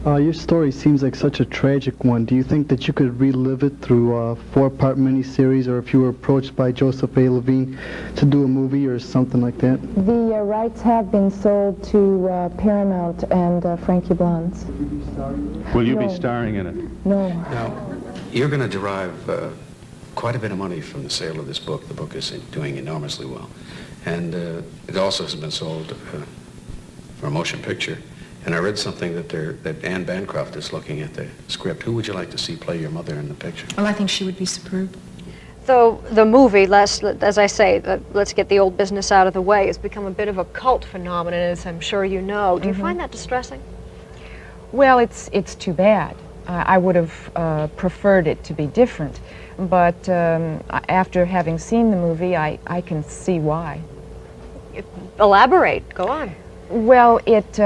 Your story seems like such a tragic one. Do you think that you could relive it through a 4-part miniseries, or if you were approached by Joseph A. Levine to do a movie or something like that? The rights have been sold to Paramount and Frankie Blondes. Will you be starring in it? No. Now, you're going to derive quite a bit of money from the sale of this book. The book is doing enormously well. And it also has been sold for a motion picture. And I read something that Anne Bancroft is looking at the script. Who would you like to see play your mother in the picture? Well, I think she would be superb. Though the movie, as I say, let's get the old business out of the way, has become a bit of a cult phenomenon, as I'm sure you know. Do you find that distressing? Well, it's too bad. I would have preferred it to be different. But after having seen the movie, I can see why. Elaborate. Go on. Well, it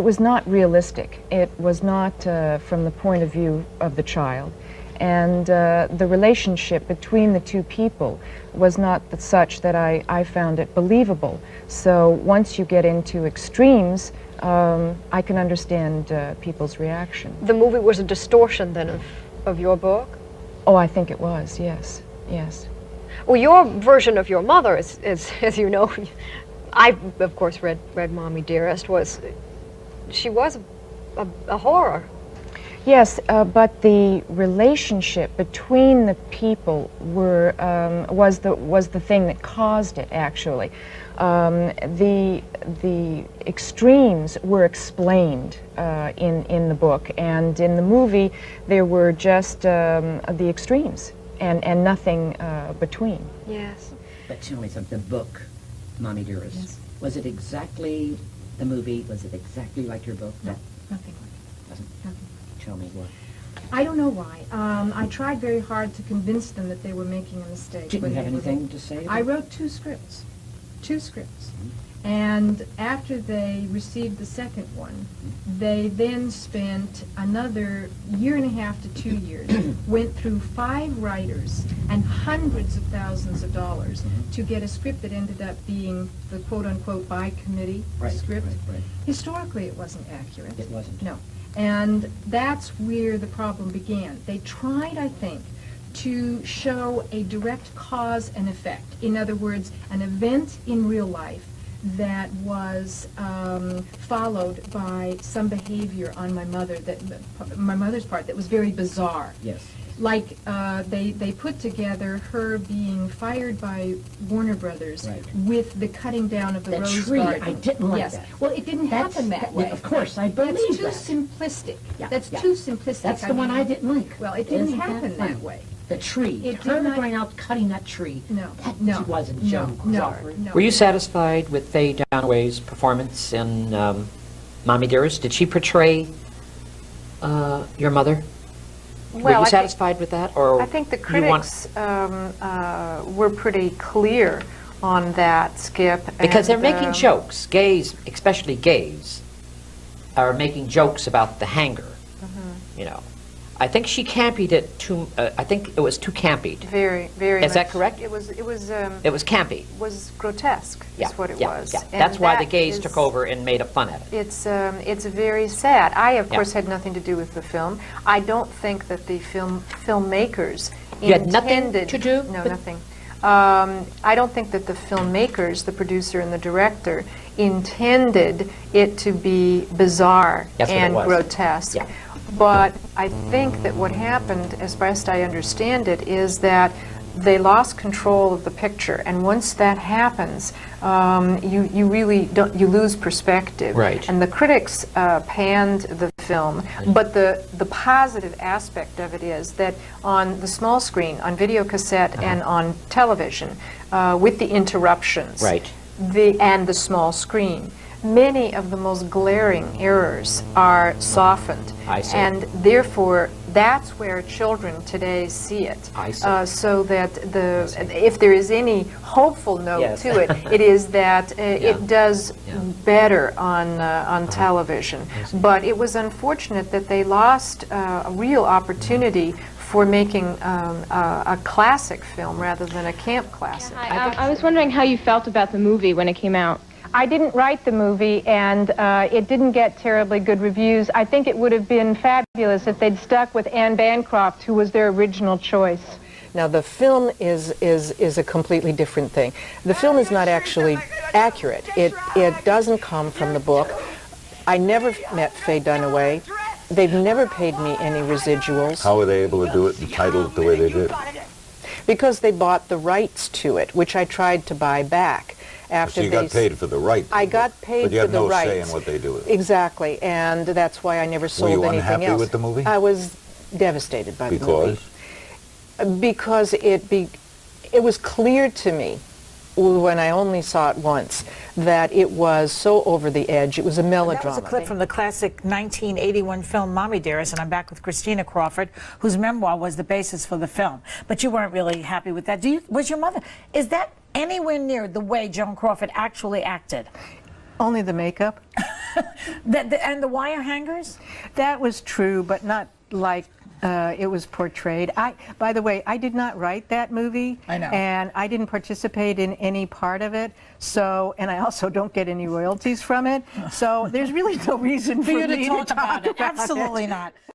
was not realistic. It was not from the point of view of the child. And the relationship between the two people was not such that I found it believable. So once you get into extremes, I can understand people's reaction. The movie was a distortion, then, of your book? Oh, I think it was, yes, yes. Well, your version of your mother, is as you know, I, of course, read Mommie Dearest, she was a horror. Yes, but the relationship between the people was the thing that caused it, actually. The extremes were explained in the book, and in the movie there were just the extremes and nothing between. Yes. But tell me something, the book, Mommie Dearest, yes. Was it exactly the movie? Was it exactly like your book? No, nothing like it. Wasn't? Nothing. Tell me what. I don't know why. I tried very hard to convince them that they were making a mistake. Didn't you have anything to say? I wrote two scripts. And after they received the second one, they then spent another 1.5 to 2 years, went through 5 writers and hundreds of thousands of dollars to get a script that ended up being the quote-unquote by committee script. Right. Historically, it wasn't accurate. It wasn't. No. And that's where the problem began. They tried, I think, to show a direct cause and effect. In other words, an event in real life that was followed by some behavior on my mother's part that was very bizarre. Yes. Like they put together her being fired by Warner Brothers with the cutting down of the rose garden. I didn't like that. Well, it didn't happen that way. Of course, I believe That's too simplistic. Yeah, That's too simplistic. That's the one I didn't like. Well, it didn't happen that way. The tree. Her going out cutting that tree. That wasn't Joan Crawford. No. Were you satisfied with Faye Dunaway's performance in Mommie Dearest? Did she portray your mother? Well, were you satisfied with that, or I think the critics were pretty clear on that, Skip. Because they're making jokes. Gays, especially gays, are making jokes about the hanger. You know, I think she campied it too. I think it was too campied. Very, very. Is that correct? It was. It was campy. Was grotesque. Is what it was. Yeah. That's why the gays took over and made fun of it. It's very sad. I, of course, had nothing to do with the film. I don't think that the filmmakers you intended. Had nothing to do. No, nothing. I don't think that the filmmakers, the producer and the director, intended it to be bizarre and grotesque. Yeah. But I think that what happened, as best I understand it, is that they lost control of the picture, and once that happens, you really don't, you lose perspective. Right. And the critics panned the film, but the positive aspect of it is that on the small screen, on video cassette and on television, with the interruptions, and the small screen, many of the most glaring errors are softened. I see. And therefore, that's where children today see it. I see. So that if there is any hopeful note to it, it is that it does better on television. But it was unfortunate that they lost a real opportunity for making a classic film rather than a camp classic. I was wondering how you felt about the movie when it came out. I didn't write the movie, and it didn't get terribly good reviews. I think it would have been fabulous if they'd stuck with Anne Bancroft, who was their original choice. Now, the film is a completely different thing. The film is not actually accurate. It doesn't come from the book. I never met Faye Dunaway. They've never paid me any residuals. How were they able to do it and title it the way they did? Because they bought the rights to it, which I tried to buy back. After so you got paid for the right. I got paid for the rights. But you had no say in what they do with it. Exactly, and that's why I never sold anything else. Were you unhappy with the movie? I was devastated by the movie. Because it was clear to me, when I only saw it once, that it was so over the edge. It was a melodrama. That was a clip from the classic 1981 film Mommie Dearest, and I'm back with Christina Crawford, whose memoir was the basis for the film. But you weren't really happy with that. Was your mother, is that anywhere near the way Joan Crawford actually acted? Only the makeup. And the wire hangers? That was true, but not like it was portrayed. By the way, I did not write that movie. I know. And I didn't participate in any part of it. So, and I also don't get any royalties from it. So there's really no reason for you me to talk about it. Absolutely not.